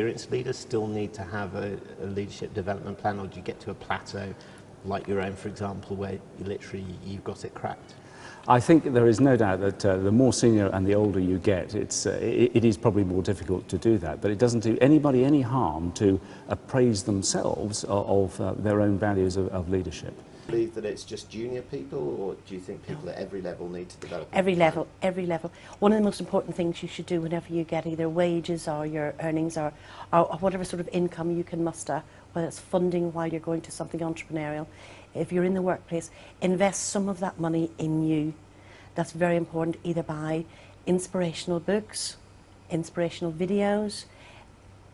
experienced leaders still need to have a leadership development plan, or do you get to a plateau like your own, for example, where you've got it cracked? I think there is no doubt that the more senior and the older you get, it is probably more difficult to do that, but it doesn't do anybody any harm to appraise themselves of their own values of leadership. Do you believe that it's just junior people, or do you think people at every level need to develop? Every level, every level. One of the most important things you should do whenever you get either wages or your earnings or whatever sort of income you can muster, whether it's funding while you're going to something entrepreneurial, if you're in the workplace, invest some of that money in you. That's very important, either by inspirational books, inspirational videos.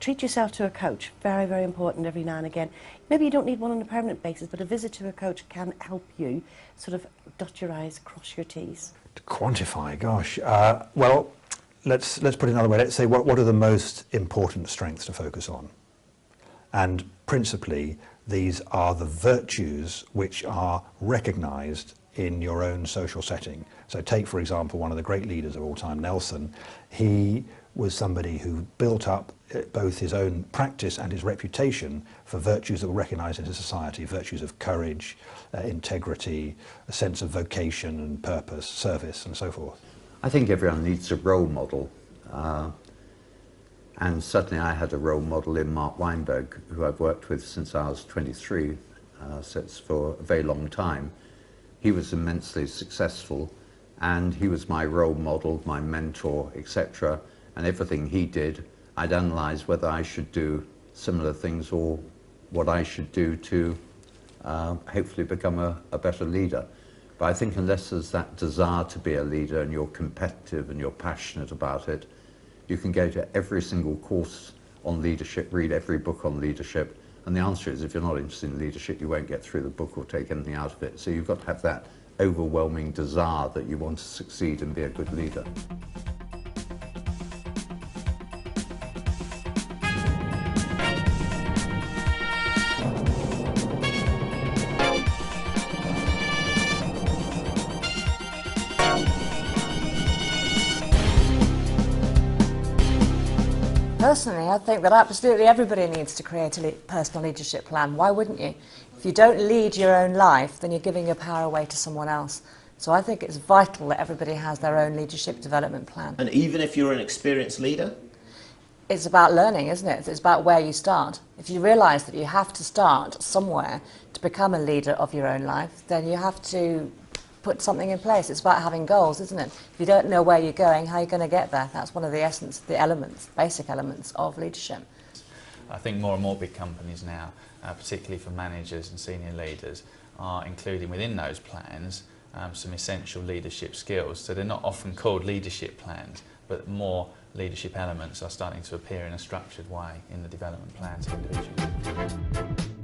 Treat yourself to a coach, very, very important every now and again. Maybe you don't need one on a permanent basis, but a visit to a coach can help you sort of dot your I's, cross your T's. To quantify, gosh. Well, let's put it another way. Let's say what are the most important strengths to focus on? And principally, these are the virtues which are recognised in your own social setting. So take, for example, one of the great leaders of all time, Nelson. He was somebody who built up both his own practice and his reputation for virtues that were recognised in his society, virtues of courage, integrity, a sense of vocation and purpose, service, and so forth. I think everyone needs a role model. And certainly I had a role model in Mark Weinberg, who I've worked with since I was 23, so it's for a very long time. He was immensely successful, and he was my role model, my mentor, etc. And everything he did, I'd analyse whether I should do similar things or what I should do to hopefully become a better leader. But I think unless there's that desire to be a leader and you're competitive and you're passionate about it, you can go to every single course on leadership, read every book on leadership, and the answer is if you're not interested in leadership, you won't get through the book or take anything out of it. So you've got to have that overwhelming desire that you want to succeed and be a good leader. Personally, I think that absolutely everybody needs to create a personal leadership plan. Why wouldn't you? If you don't lead your own life, then you're giving your power away to someone else. So I think it's vital that everybody has their own leadership development plan. And even if you're an experienced leader? It's about learning, isn't it? It's about where you start. If you realise that you have to start somewhere to become a leader of your own life, then you have to put something in place. It's about having goals, isn't it? If you don't know where you're going, how are you going to get there? That's one of the essence, the elements, basic elements of leadership. I think more and more big companies now, particularly for managers and senior leaders, are including within those plans some essential leadership skills. So they're not often called leadership plans, but more leadership elements are starting to appear in a structured way in the development plans of individuals.